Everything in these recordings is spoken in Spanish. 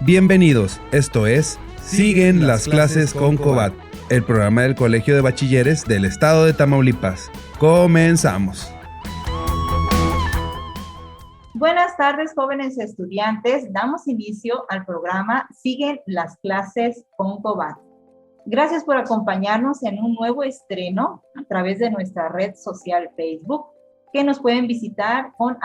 Bienvenidos, esto es Siguen las clases con Cobat, el programa del Colegio de Bachilleres del Estado de Tamaulipas. Comenzamos. Buenas tardes, jóvenes estudiantes. Damos inicio al programa Siguen las clases con Cobat. Gracias por acompañarnos en un nuevo estreno a través de nuestra red social Facebook, que nos pueden visitar con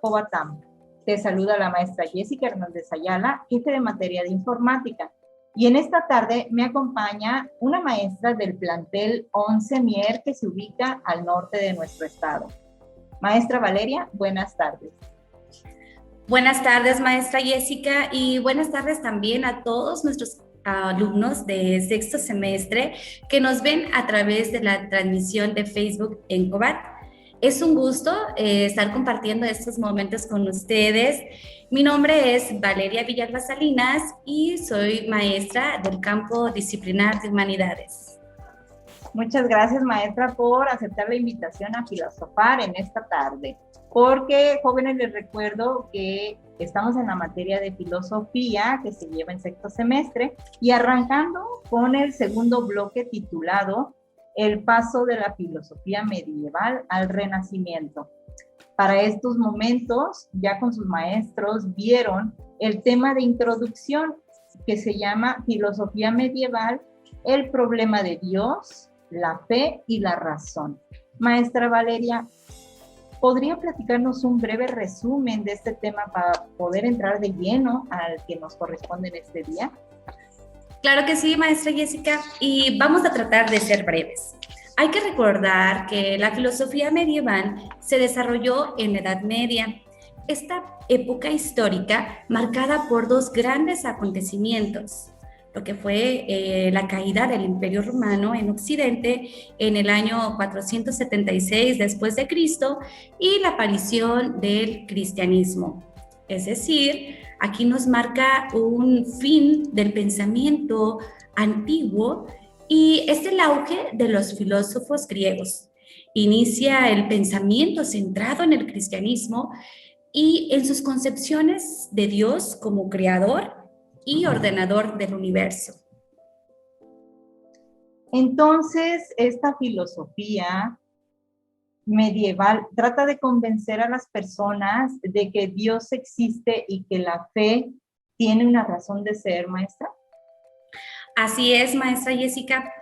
@cobatam. Te saluda la maestra Jessica Hernández Ayala, jefe de materia de informática. Y en esta tarde me acompaña una maestra del plantel 11 Mier, que se ubica al norte de nuestro estado. Maestra Valeria, buenas tardes. Buenas tardes, maestra Jessica, y buenas tardes también a todos nuestros alumnos de sexto semestre que nos ven a través de la transmisión de Facebook en Cobat. Es un gusto estar compartiendo estos momentos con ustedes. Mi nombre es Valeria Villalba Salinas y soy maestra del campo disciplinar de Humanidades. Muchas gracias, maestra, por aceptar la invitación a filosofar en esta tarde. Porque, jóvenes, les recuerdo que estamos en la materia de filosofía que se lleva en sexto semestre y arrancando con el segundo bloque titulado El paso de la filosofía medieval al Renacimiento. Para estos momentos, ya con sus maestros, vieron el tema de introducción que se llama Filosofía medieval, el problema de Dios, la fe y la razón. Maestra Valeria, ¿podría platicarnos un breve resumen de este tema para poder entrar de lleno al que nos corresponde en este día? Claro que sí, maestra Jessica, y vamos a tratar de ser breves. Hay que recordar que la filosofía medieval se desarrolló en la Edad Media. Esta época histórica marcada por dos grandes acontecimientos, lo que fue la caída del Imperio Romano en Occidente en el año 476 después de Cristo y la aparición del cristianismo. Es decir, aquí nos marca un fin del pensamiento antiguo y es el auge de los filósofos griegos. Inicia el pensamiento centrado en el cristianismo y en sus concepciones de Dios como creador y ordenador del universo. Entonces, esta filosofía medieval trata de convencer a las personas de que Dios existe y que la fe tiene una razón de ser, maestra. Así es, maestra Jessica.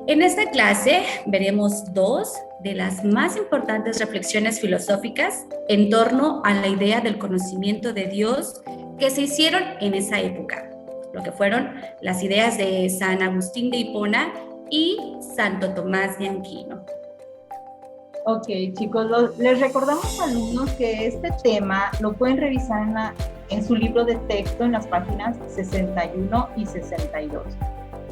En esta clase veremos dos de las más importantes reflexiones filosóficas en torno a la idea del conocimiento de Dios que se hicieron en esa época, lo que fueron las ideas de San Agustín de Hipona y Santo Tomás de Aquino. Ok, chicos, les recordamos, alumnos, que este tema lo pueden revisar en su libro de texto en las páginas 61 y 62.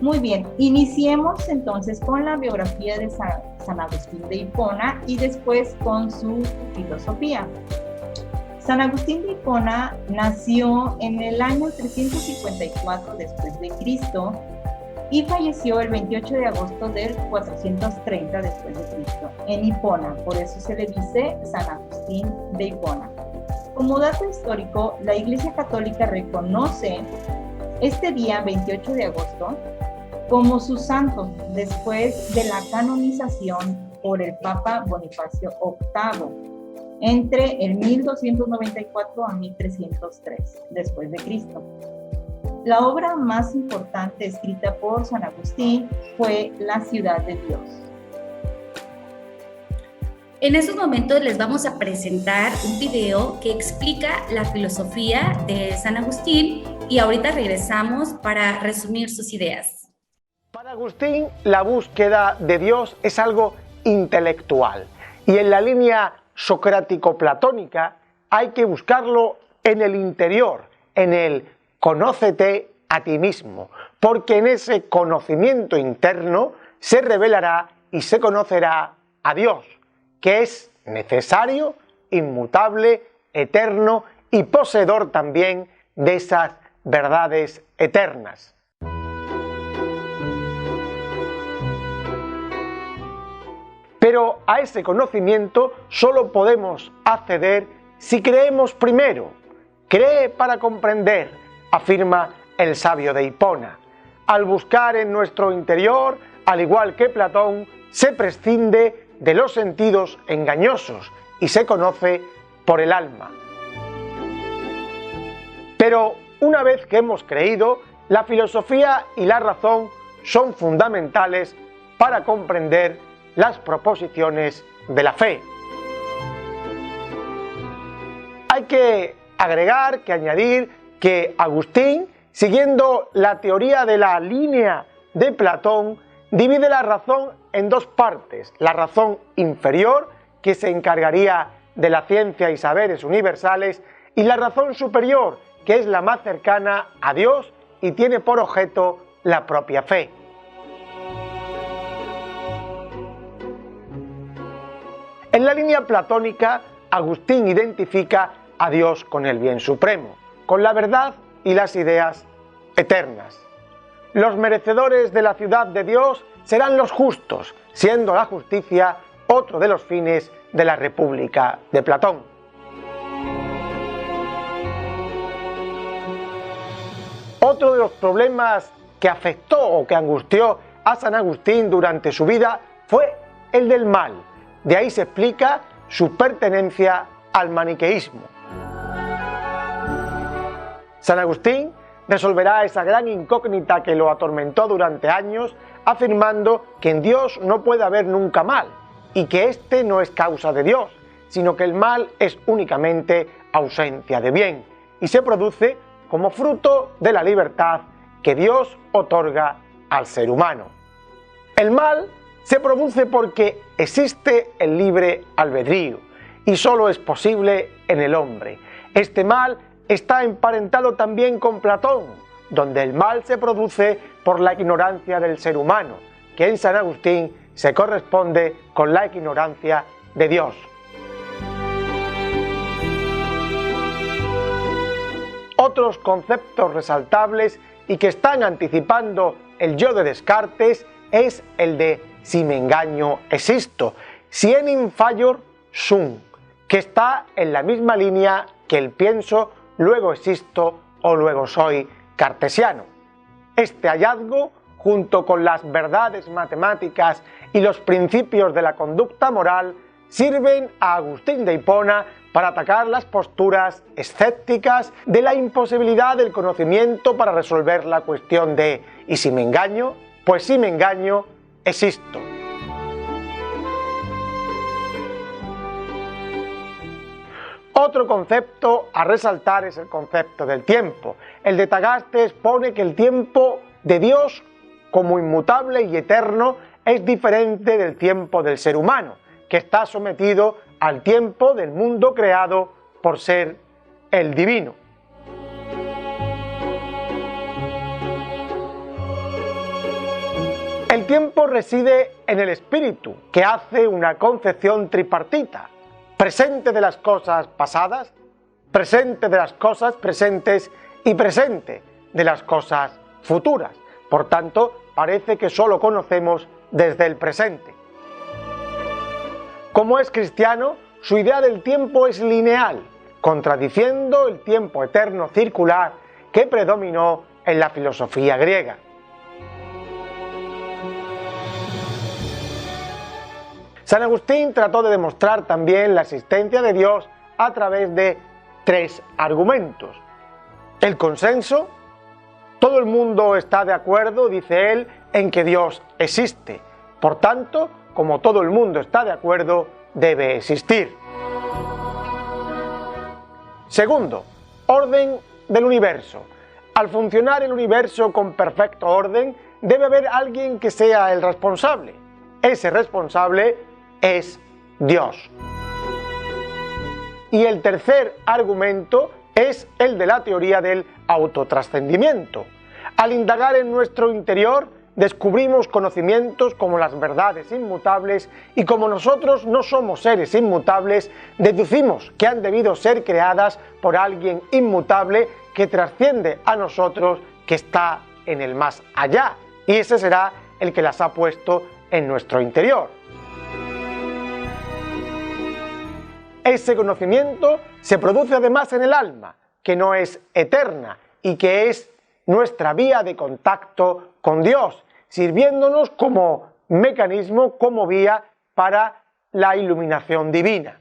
Muy bien, iniciemos entonces con la biografía de San Agustín de Hipona y después con su filosofía. San Agustín de Hipona nació en el año 354 después de Cristo y falleció el 28 de agosto del 430 después de Cristo en Hipona. Por eso se le dice San Agustín de Hipona. Como dato histórico, la Iglesia Católica reconoce este día 28 de agosto como su santo después de la canonización por el Papa Bonifacio VIII entre el 1294 a 1303 después de Cristo. La obra más importante escrita por San Agustín fue La Ciudad de Dios. En estos momentos les vamos a presentar un video que explica la filosofía de San Agustín y ahorita regresamos para resumir sus ideas. Para Agustín, la búsqueda de Dios es algo intelectual y en la línea socrático-platónica hay que buscarlo en el interior, en el conócete a ti mismo, porque en ese conocimiento interno se revelará y se conocerá a Dios, que es necesario, inmutable, eterno y poseedor también de esas verdades eternas. Pero a ese conocimiento solo podemos acceder si creemos primero. Cree para comprender, afirma el sabio de Hipona. Al buscar en nuestro interior, al igual que Platón, se prescinde de los sentidos engañosos y se conoce por el alma. Pero una vez que hemos creído, la filosofía y la razón son fundamentales para comprender las proposiciones de la fe. Hay que añadir que Agustín, siguiendo la teoría de la línea de Platón, divide la razón en dos partes: la razón inferior, que se encargaría de la ciencia y saberes universales, y la razón superior, que es la más cercana a Dios y tiene por objeto la propia fe. En la línea platónica, Agustín identifica a Dios con el bien supremo, con la verdad y las ideas eternas. Los merecedores de la ciudad de Dios serán los justos, siendo la justicia otro de los fines de la República de Platón. Otro de los problemas que afectó o que angustió a San Agustín durante su vida fue el del mal. De ahí se explica su pertenencia al maniqueísmo. San Agustín resolverá esa gran incógnita que lo atormentó durante años, afirmando que en Dios no puede haber nunca mal y que éste no es causa de Dios, sino que el mal es únicamente ausencia de bien y se produce como fruto de la libertad que Dios otorga al ser humano. El mal se produce porque existe el libre albedrío y solo es posible en el hombre. Este mal está emparentado también con Platón, donde el mal se produce por la ignorancia del ser humano, que en San Agustín se corresponde con la ignorancia de Dios. Otros conceptos resaltables y que están anticipando el yo de Descartes es el de si me engaño existo, si enim fallor sum, que está en la misma línea que el pienso, luego existo o luego soy cartesiano. Este hallazgo, junto con las verdades matemáticas y los principios de la conducta moral, sirven a Agustín de Hipona para atacar las posturas escépticas de la imposibilidad del conocimiento para resolver la cuestión de ¿y si me engaño? Pues si me engaño, existo. Otro concepto a resaltar es el concepto del tiempo. El de Tagaste expone que el tiempo de Dios, como inmutable y eterno, es diferente del tiempo del ser humano, que está sometido al tiempo del mundo creado por ser el divino. El tiempo reside en el espíritu, que hace una concepción tripartita: presente de las cosas pasadas, presente de las cosas presentes y presente de las cosas futuras. Por tanto, parece que solo conocemos desde el presente. Como es cristiano, su idea del tiempo es lineal, contradiciendo el tiempo eterno circular que predominó en la filosofía griega. San Agustín trató de demostrar también la existencia de Dios a través de tres argumentos. El consenso: todo el mundo está de acuerdo, dice él, en que Dios existe. Por tanto, como todo el mundo está de acuerdo, debe existir. Segundo, orden del universo. Al funcionar el universo con perfecto orden, debe haber alguien que sea el responsable. Ese responsable es Dios. Y el tercer argumento es el de la teoría del autotrascendimiento. Al indagar en nuestro interior, descubrimos conocimientos como las verdades inmutables, y como nosotros no somos seres inmutables, deducimos que han debido ser creadas por alguien inmutable que trasciende a nosotros, que está en el más allá, y ese será el que las ha puesto en nuestro interior. Ese conocimiento se produce además en el alma, que no es eterna, y que es nuestra vía de contacto con Dios, sirviéndonos como mecanismo, como vía para la iluminación divina.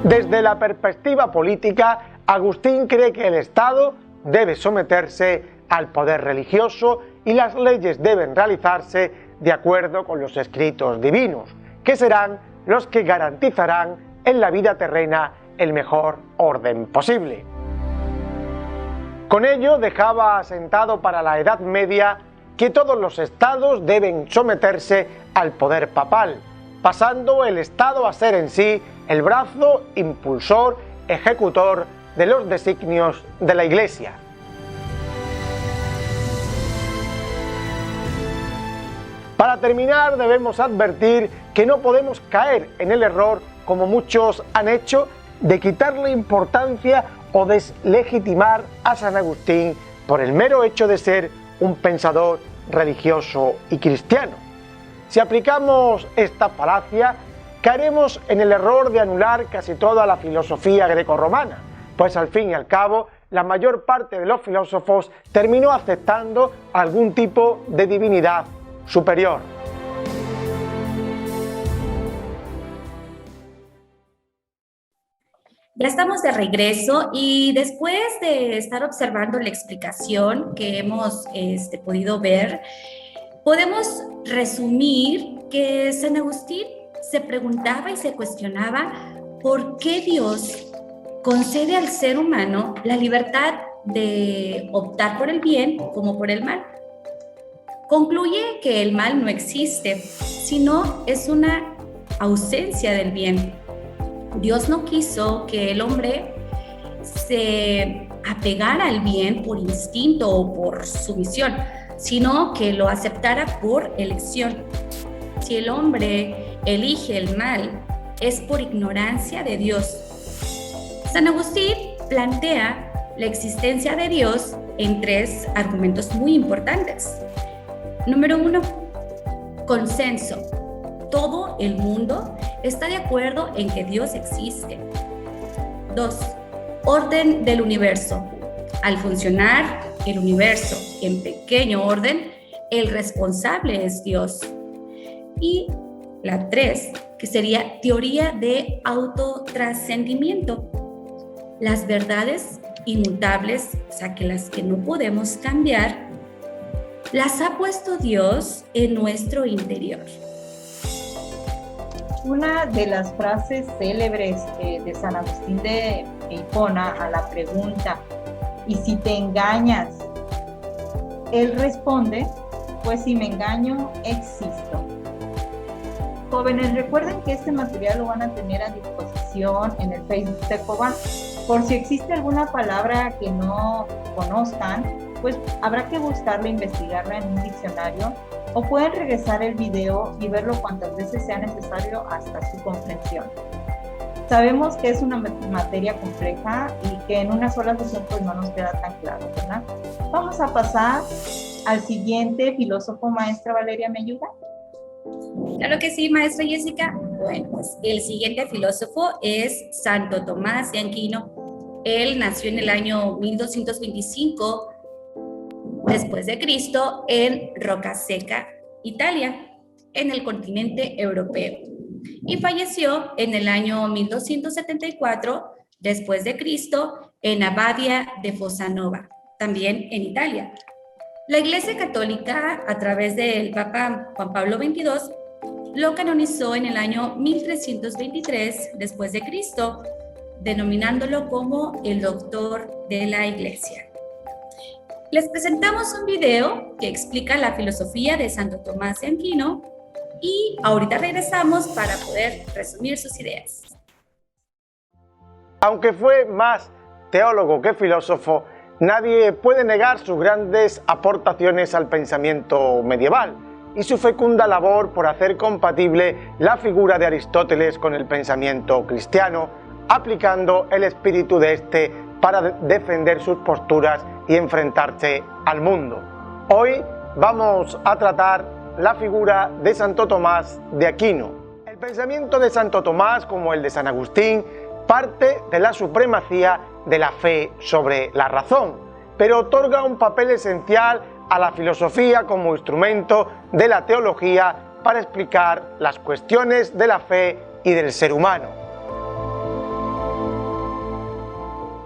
Desde la perspectiva política, Agustín cree que el Estado debe someterse al poder religioso y las leyes deben realizarse de acuerdo con los escritos divinos, que serán los que garantizarán en la vida terrena el mejor orden posible. Con ello dejaba asentado para la Edad Media que todos los estados deben someterse al poder papal, pasando el Estado a ser en sí el brazo impulsor, ejecutor de los designios de la Iglesia. Para terminar, debemos advertir que no podemos caer en el error, como muchos han hecho, de quitarle importancia o deslegitimar a San Agustín por el mero hecho de ser un pensador religioso y cristiano. Si aplicamos esta falacia, caeremos en el error de anular casi toda la filosofía grecorromana, pues al fin y al cabo, la mayor parte de los filósofos terminó aceptando algún tipo de divinidad superior. Ya estamos de regreso y después de estar observando la explicación que hemos podido ver, podemos resumir que San Agustín se preguntaba y se cuestionaba por qué Dios concede al ser humano la libertad de optar por el bien como por el mal. Concluye que el mal no existe, sino es una ausencia del bien. Dios no quiso que el hombre se apegara al bien por instinto o por sumisión, sino que lo aceptara por elección. Si el hombre elige el mal, es por ignorancia de Dios. San Agustín plantea la existencia de Dios en 3 argumentos muy importantes. Número 1, consenso. Todo el mundo está de acuerdo en que Dios existe. 2, orden del universo. Al funcionar el universo en pequeño orden, el responsable es Dios. Y la 3, que sería teoría de autotrascendimiento. Las verdades inmutables, o sea, que las que no podemos cambiar, las ha puesto Dios en nuestro interior. Una de las frases célebres de San Agustín de Hipona a la pregunta, ¿y si te engañas? Él responde, pues si me engaño, existo. Jóvenes, recuerden que este material lo van a tener a disposición en el Facebook de Cobán. Por si existe alguna palabra que no conozcan, pues habrá que buscarla, investigarla en un diccionario, o pueden regresar el video y verlo cuantas veces sea necesario hasta su comprensión. Sabemos que es una materia compleja y que en una sola sesión pues no nos queda tan claro, ¿verdad? Vamos a pasar al siguiente filósofo. Maestra Valeria, ¿me ayuda? Claro que sí, maestra Jessica. Bueno, pues el siguiente filósofo es Santo Tomás de Aquino. Él nació en el año 1225 después de Cristo en Rocaseca, Italia, en el continente europeo, y falleció en el año 1274 después de Cristo en Abbadia de Fossanova, también en Italia. La Iglesia Católica, a través del Papa Juan Pablo XXII, lo canonizó en el año 1323 después de Cristo, denominándolo como el doctor de la Iglesia. Les presentamos un video que explica la filosofía de Santo Tomás de Aquino y ahorita regresamos para poder resumir sus ideas. Aunque fue más teólogo que filósofo, nadie puede negar sus grandes aportaciones al pensamiento medieval y su fecunda labor por hacer compatible la figura de Aristóteles con el pensamiento cristiano, aplicando el espíritu de este para defender sus posturas y enfrentarse al mundo. Hoy vamos a tratar la figura de Santo Tomás de Aquino. El pensamiento de Santo Tomás, como el de San Agustín, parte de la supremacía de la fe sobre la razón, pero otorga un papel esencial a la filosofía como instrumento de la teología para explicar las cuestiones de la fe y del ser humano.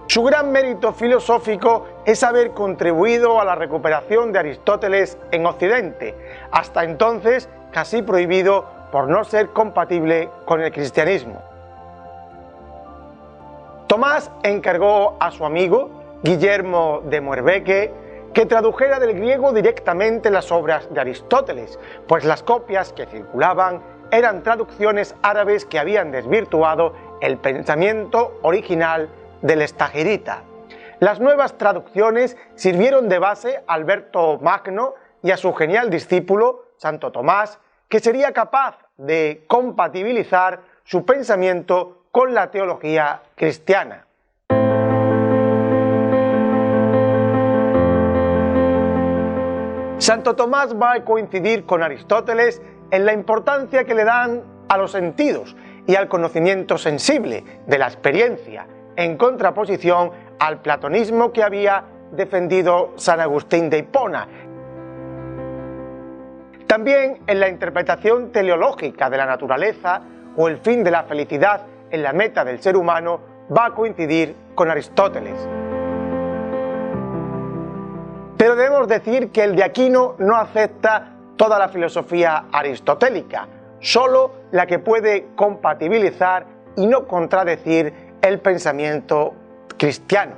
Su gran mérito filosófico es haber contribuido a la recuperación de Aristóteles en Occidente, hasta entonces casi prohibido por no ser compatible con el cristianismo. Tomás encargó a su amigo, Guillermo de Moerbeke, que tradujera del griego directamente las obras de Aristóteles, pues las copias que circulaban eran traducciones árabes que habían desvirtuado el pensamiento original del estagirita. Las nuevas traducciones sirvieron de base a Alberto Magno y a su genial discípulo, Santo Tomás, que sería capaz de compatibilizar su pensamiento con la teología cristiana. Santo Tomás va a coincidir con Aristóteles en la importancia que le dan a los sentidos y al conocimiento sensible de la experiencia, en contraposición al platonismo que había defendido San Agustín de Hipona. También en la interpretación teleológica de la naturaleza o el fin de la felicidad en la meta del ser humano va a coincidir con Aristóteles. Pero debemos decir que el de Aquino no acepta toda la filosofía aristotélica, solo la que puede compatibilizar y no contradecir el pensamiento cristiano.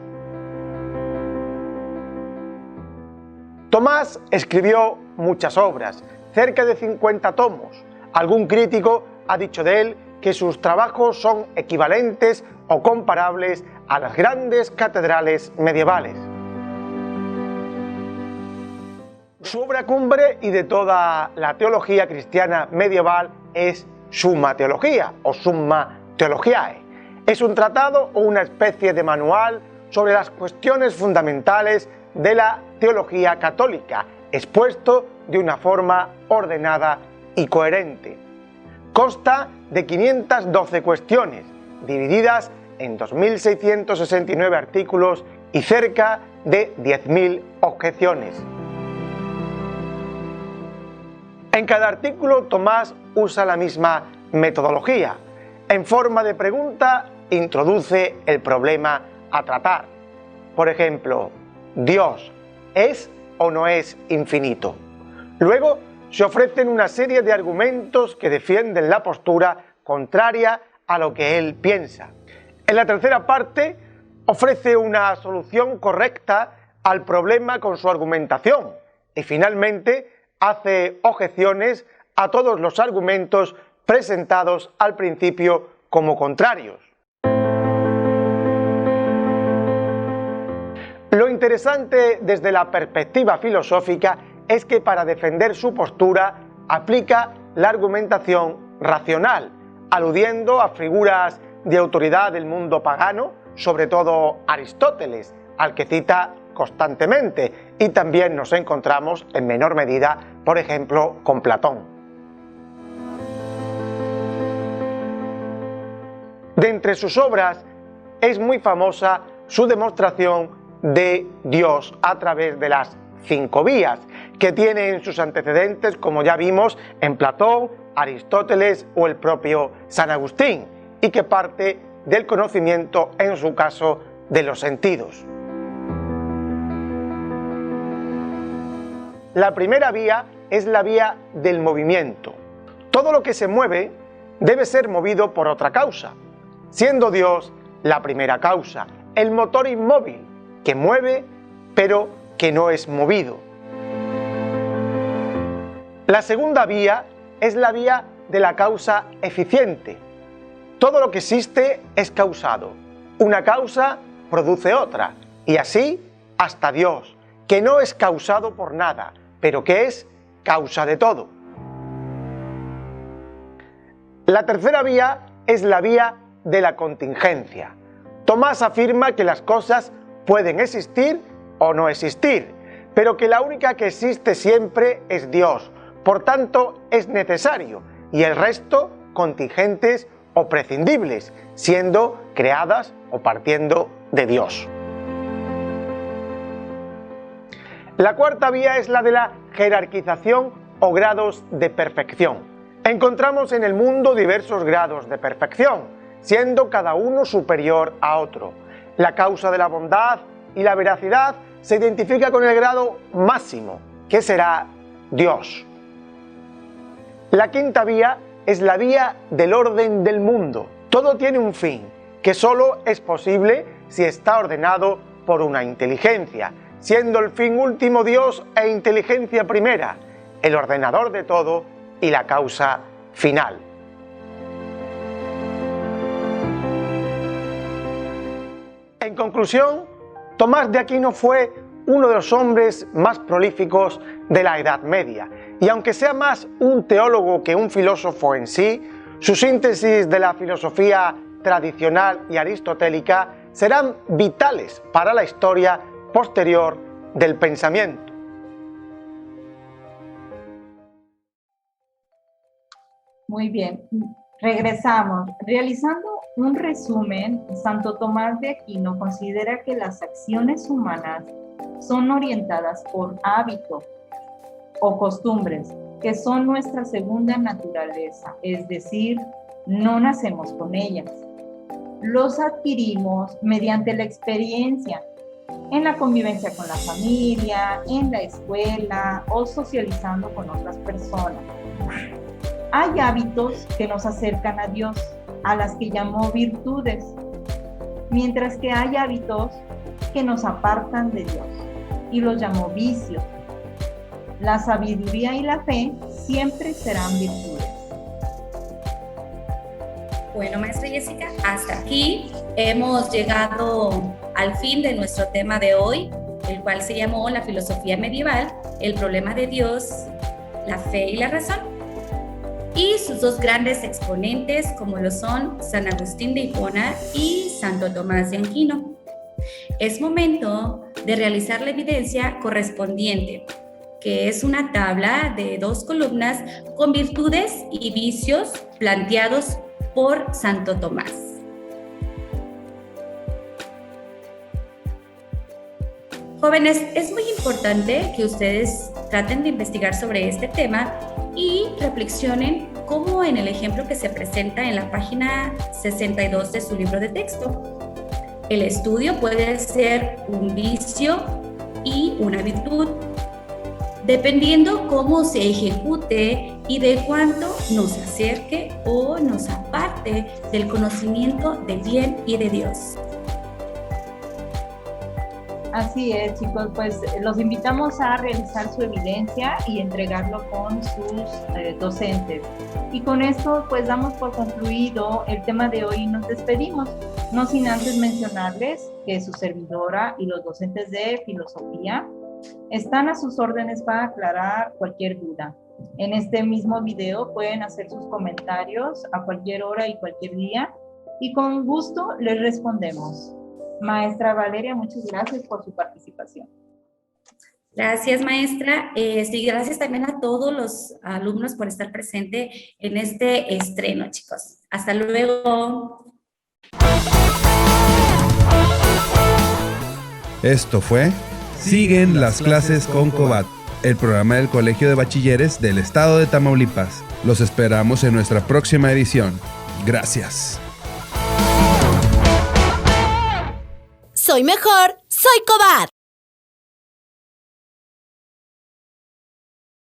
Tomás escribió muchas obras, cerca de 50 tomos. Algún crítico ha dicho de él que sus trabajos son equivalentes o comparables a las grandes catedrales medievales. Su obra cumbre y de toda la teología cristiana medieval es Summa Theologiae o Summa Theologiae. Es un tratado o una especie de manual sobre las cuestiones fundamentales de la teología católica, expuesto de una forma ordenada y coherente. Consta de 512 cuestiones, divididas en 2.669 artículos y cerca de 10.000 objeciones. En cada artículo Tomás usa la misma metodología. En forma de pregunta introduce el problema a tratar. Por ejemplo, ¿Dios es o no es infinito? Luego se ofrecen una serie de argumentos que defienden la postura contraria a lo que él piensa. En la tercera parte ofrece una solución correcta al problema con su argumentación y finalmente hace objeciones a todos los argumentos presentados al principio como contrarios. Lo interesante desde la perspectiva filosófica es que para defender su postura aplica la argumentación racional, aludiendo a figuras de autoridad del mundo pagano, sobre todo Aristóteles, al que cita constantemente, y también nos encontramos en menor medida, por ejemplo, con Platón. De entre sus obras es muy famosa su demostración de Dios a través de las 5 vías, que tienen sus antecedentes, como ya vimos, en Platón, Aristóteles o el propio San Agustín, y que parte del conocimiento, en su caso, de los sentidos. La primera vía es la vía del movimiento. Todo lo que se mueve debe ser movido por otra causa, siendo Dios la primera causa, el motor inmóvil, que mueve pero que no es movido. La segunda vía es la vía de la causa eficiente. Todo lo que existe es causado. Una causa produce otra, y así hasta Dios, que no es causado por nada, pero que es causa de todo. La tercera vía es la vía de la contingencia. Tomás afirma que las cosas pueden existir o no existir, pero que la única que existe siempre es Dios, por tanto es necesario, y el resto contingentes o prescindibles, siendo creadas o partiendo de Dios. La cuarta vía es la de la jerarquización o grados de perfección. Encontramos en el mundo diversos grados de perfección, siendo cada uno superior a otro. La causa de la bondad y la veracidad se identifica con el grado máximo, que será Dios. La quinta vía es la vía del orden del mundo. Todo tiene un fin, que solo es posible si está ordenado por una inteligencia, siendo el fin último Dios e inteligencia primera, el ordenador de todo y la causa final. En conclusión, Tomás de Aquino fue uno de los hombres más prolíficos de la Edad Media, y aunque sea más un teólogo que un filósofo en sí, su síntesis de la filosofía tradicional y aristotélica serán vitales para la historia posterior del pensamiento. Muy bien, regresamos. Realizando un resumen, Santo Tomás de Aquino considera que las acciones humanas son orientadas por hábito o costumbres, que son nuestra segunda naturaleza, es decir, no nacemos con ellas. Los adquirimos mediante la experiencia, en la convivencia con la familia, en la escuela o socializando con otras personas. Hay hábitos que nos acercan a Dios, a las que llamó virtudes, mientras que hay hábitos que nos apartan de Dios y los llamó vicios. La sabiduría y la fe siempre serán virtudes. Bueno, maestra Jessica, hasta aquí hemos llegado al fin de nuestro tema de hoy, el cual se llamó la filosofía medieval, el problema de Dios, la fe y la razón, y sus dos grandes exponentes como lo son San Agustín de Hipona y Santo Tomás de Aquino. Es momento de realizar la evidencia correspondiente, que es una tabla de 2 columnas con virtudes y vicios planteados por Santo Tomás. Jóvenes, es muy importante que ustedes traten de investigar sobre este tema y reflexionen como en el ejemplo que se presenta en la página 62 de su libro de texto. El estudio puede ser un vicio y una virtud, dependiendo cómo se ejecute y de cuánto nos acerque o nos aparte del conocimiento del bien y de Dios. Así es, chicos, pues los invitamos a realizar su evidencia y entregarlo con sus docentes. Y con esto, pues damos por concluido el tema de hoy y nos despedimos, no sin antes mencionarles que su servidora y los docentes de filosofía están a sus órdenes para aclarar cualquier duda. En este mismo video pueden hacer sus comentarios a cualquier hora y cualquier día y con gusto les respondemos. Maestra Valeria, muchas gracias por su participación. Gracias, maestra. Sí, gracias también a todos los alumnos por estar presente en este estreno, chicos. Hasta luego. Esto fue Siguen las clases con Cobat, el programa del Colegio de Bachilleres del Estado de Tamaulipas. Los esperamos en nuestra próxima edición. Gracias. Soy mejor, soy Cobat.